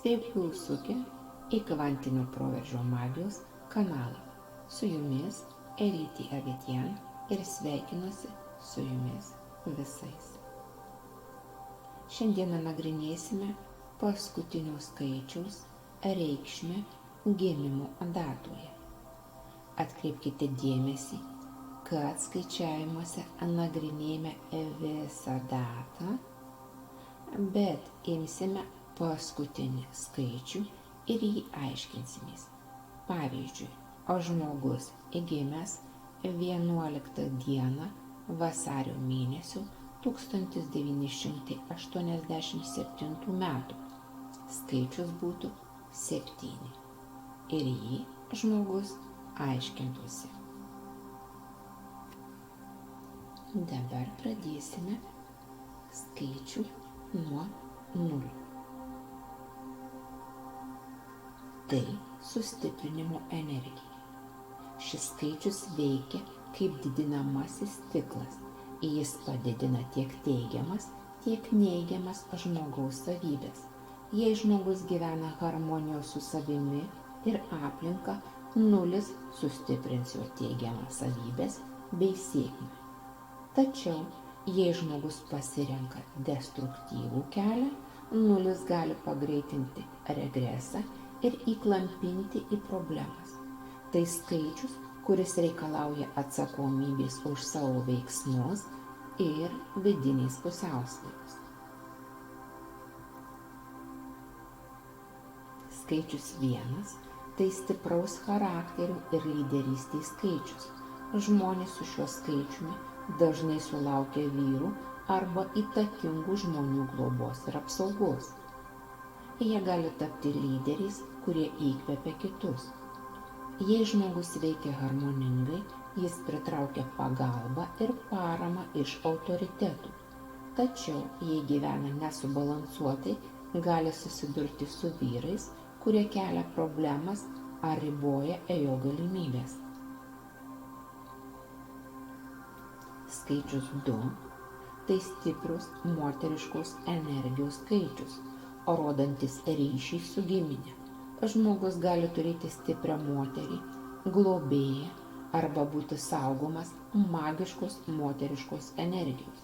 Sveiki užsukę į kvantinio proveržio magijos kanalą. Su jumis Elytė Avetian ir sveikinuosi su jumis visais. Šiandieną nagrinėsime paskutinio skaičiaus reikšmę gimimo datoje. Atkreipkite dėmesį, kad skaičiavimuose nagrinėjame visą datą, bet imsime paskutinį skaičių ir jį aiškinsimės. Pavyzdžiui, žmogus gimęs 11 dieną vasario mėnesio 1987 metų. Skaičius būtų 7 ir jį žmogus aiškintųsi. Dabar pradėsime skaičių nuo 0. Tai sustiprinimo energija. Šis skaičius veikia kaip didinamasis stiklas. Jis padidina tiek teigiamas, tiek neigiamas žmogaus savybės. Jei žmogus gyvena harmonijos su savimi ir aplinka, 0 sustiprins jo teigiamas savybės bei sėkmę. Tačiau, jei žmogus pasirenka destruktyvų kelią, 0 gali pagreitinti regresą ir įklampinti į problemas. Tai skaičius, kuris reikalauja atsakomybės už savo veiksmus ir vidinės pusiausvyros. Skaičius 1 – tai stipraus charakterio ir lyderystės skaičius. Žmonės su šiuo skaičiumi dažnai sulaukia vyrų arba įtakingų žmonių globos ir apsaugos. Jie gali tapti lyderiais, kurie įkvepia kitus. Jei žmogus veikia harmoningai, jis pritraukia pagalbą ir paramą iš autoritetų. Tačiau, jei gyvena nesubalansuotai, gali susidurti su vyrais, kurie kelia problemas ar riboja jo galimybės. Skaičius 2 – tai stiprus moteriškos energijos skaičius, rodantis ryšį su giminė. Žmogus gali turėti stiprią moterį, globėją arba būti saugomas magiškos moteriškos energijos.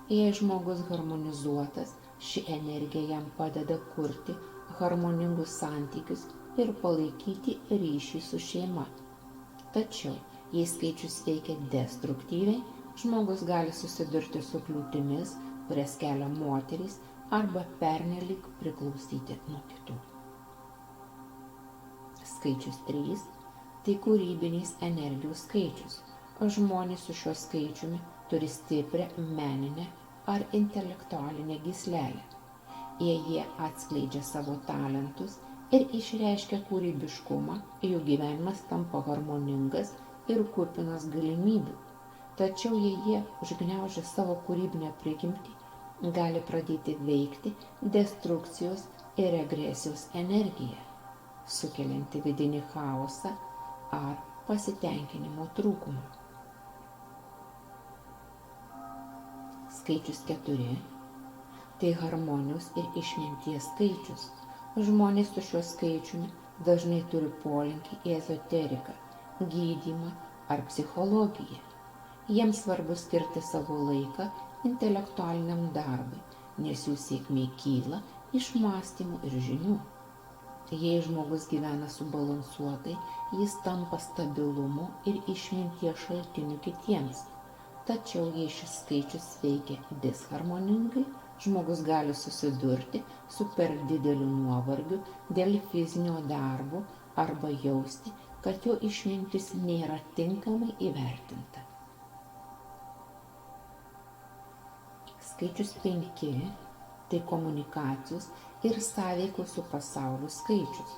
Jei žmogus harmonizuotas, ši energija jam padeda kurti harmoningus santykius ir palaikyti ryšį su šeima. Tačiau, jei skaičius veikia destruktyviai, žmogus gali susidurti su kliūtimis, kurias kelia moterys, arba pernelyg priklausyti nuo kitų. Skaičius 3 – tai kūrybinės energijos skaičius. Žmonės su šiuo skaičiumi turi stiprią meninę ar intelektualinę gyslelę. Jei jie atskleidžia savo talentus ir išreiškia kūrybiškumą, jų gyvenimas tampa harmoningas ir kupinas galimybių. Tačiau jei jie užgniaužia savo kūrybinę prigimtį, gali pradėti veikti destrukcijos ir regresijos energija, sukelianti vidinį chaosą ar pasitenkinimo trūkumą. Skaičius 4 – tai harmonijos ir išminties skaičius. Žmonės su šiuo skaičiumi dažnai turi polinkį į ezoteriką, gydymą ar psichologiją. Jiems svarbu skirti savo laiką intelektualiniam darbui, nes jų sėkmė kyla iš mąstymų ir žinių. Jei žmogus gyvena subalansuotai, jis tampa stabilumu ir išminties šaltiniu kitiems. Tačiau jei šis skaičius veikia disharmoningai, žmogus gali susidurti su per dideliu nuovargiu dėl fizinio darbo arba jausti, kad jo išmintis nėra tinkamai įvertinta. Skaičius 5 – tai komunikacijos ir sąveikos su pasauliu skaičius.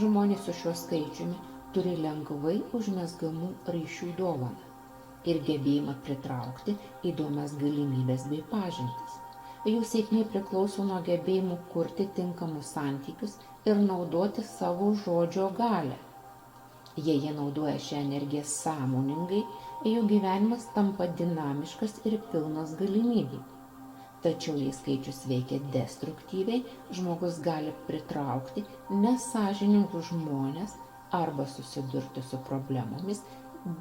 Žmonės su šiuo skaičiumi turi lengvai užmezgamų ryšių dovaną ir gebėjimą pritraukti įdomias galimybės bei pažintis. Jų sėkmė priklauso nuo gebėjimų kurti tinkamus santykius ir naudoti savo žodžio galią. Jei jie naudoja šią energiją sąmoningai, jų gyvenimas tampa dinamiškas ir pilnas galimybių. Tačiau jei skaičius veikia destruktyviai, žmogus gali pritraukti nesąžiningus žmones arba susidurti su problemomis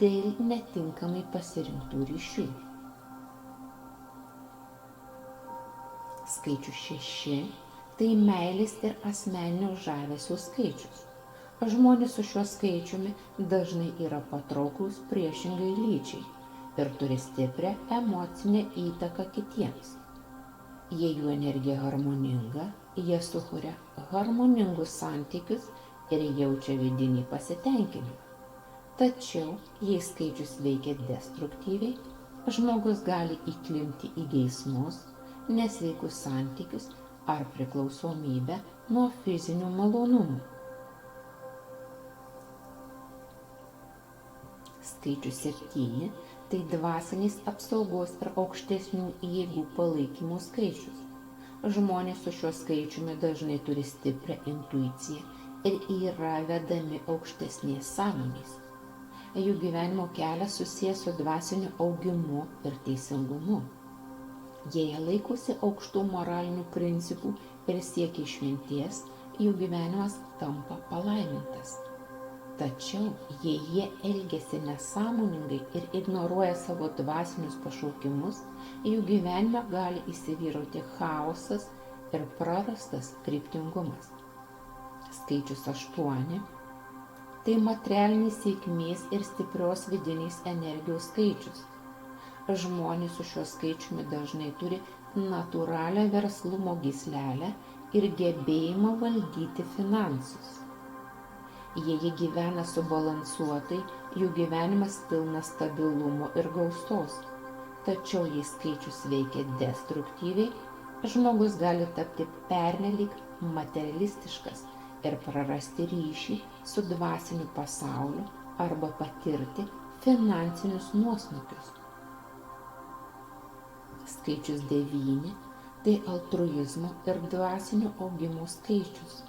dėl netinkamai pasirinktų ryšių. Skaičius 6 – tai meilės ir asmeninio žavesio skaičius. Žmonės su šiuo skaičiumi dažnai yra patrauklūs priešingai lyčiai ir turi stiprią emocinę įtaką kitiems. Jei jų energija harmoninga, jie sukuria harmoningus santykius ir jaučia vidinį pasitenkinimą. Tačiau, jei skaičius veikia destruktyviai, žmogus gali įklimpti į geismus, nesveikus santykius ar priklausomybę nuo fizinių malonumų. Skaičius 7 – tai dvasinės apsaugos ir aukštesnių jėgų palaikymo skaičius. Žmonės su šiuo skaičiumi dažnai turi stiprią intuiciją ir yra vedami aukštesnės sąmonės. Jų gyvenimo kelias susijęs su dvasiniu augimu ir teisingumu. Jei laikosi aukštų moralinių principų ir siekia išminties, jų gyvenimas tampa palaimintas. Tačiau, jei jie elgiasi nesąmoningai ir ignoruoja savo dvasinius pašaukimus, jų gyvenime gali įsivyrauti chaosas ir prarastas kryptingumas. Skaičius 8 – tai materialinės sėkmės ir stiprios vidinės energijos skaičius. Žmonės su šiuo skaičiumi dažnai turi natūralią verslumo gyslelę ir gebėjimą valdyti finansus. Jei jie gyvena subalansuotai, jų gyvenimas pilnas stabilumo ir gausos. Tačiau jei skaičius veikia destruktyviai, žmogus gali tapti pernelyg materialistiškas ir prarasti ryšį su dvasiniu pasauliu arba patirti finansinius nuosmukius. Skaičius 9 – tai altruizmo ir dvasinio augimo skaičius.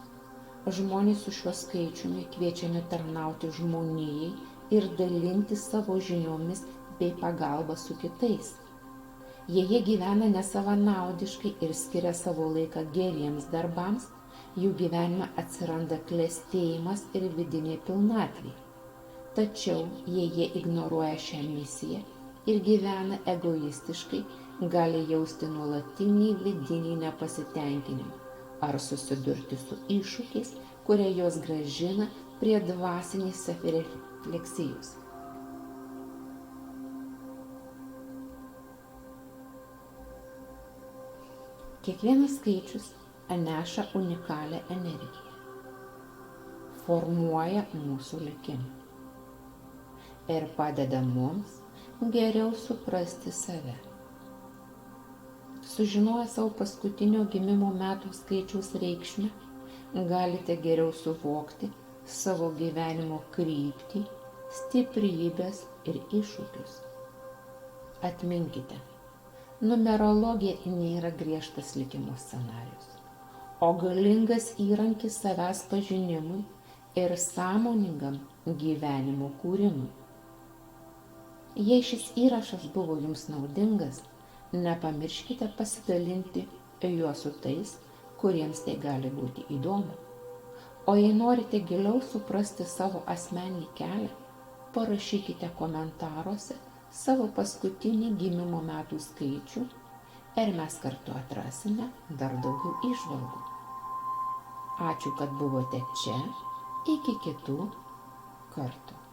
Žmonės su šiuo skaičiumi kviečiami tarnauti žmonijai ir dalinti savo žiniomis bei pagalba su kitais. Jei jie gyvena nesavanaudiškai ir skiria savo laiką geriems darbams, jų gyvenime atsiranda klestėjimas ir vidinė pilnatvė. Tačiau, jei jie ignoruoja šią misiją ir gyvena egoistiškai, gali jausti nuolatinį vidinį nepasitenkinimą ar susidurti su iššūkiais, kurie juos grąžina prie dvasinės savirefleksijos. Kiekvienas skaičius neša unikalią energiją, formuoja mūsų likimą ir padeda mums geriau suprasti save. Sužinoję savo paskutinio gimimo metų skaičiaus reikšmę, galite geriau suvokti savo gyvenimo kryptį, stiprybės ir iššūkius. Atminkite, numerologija nėra griežtas likimo scenarijus, o galingas įrankis savęs pažinimui ir sąmoningam gyvenimo kūrimui. Jei šis įrašas buvo jums naudingas, nepamirškite pasidalinti juo su tais, kuriems tai gali būti įdomu. O jei norite giliau suprasti savo asmeninį kelią, parašykite komentaruose savo paskutinį gimimo metų skaičių ir mes kartu atrasime dar daugiau įžvalgų. Ačiū, kad buvote čia. Iki kitų kartų.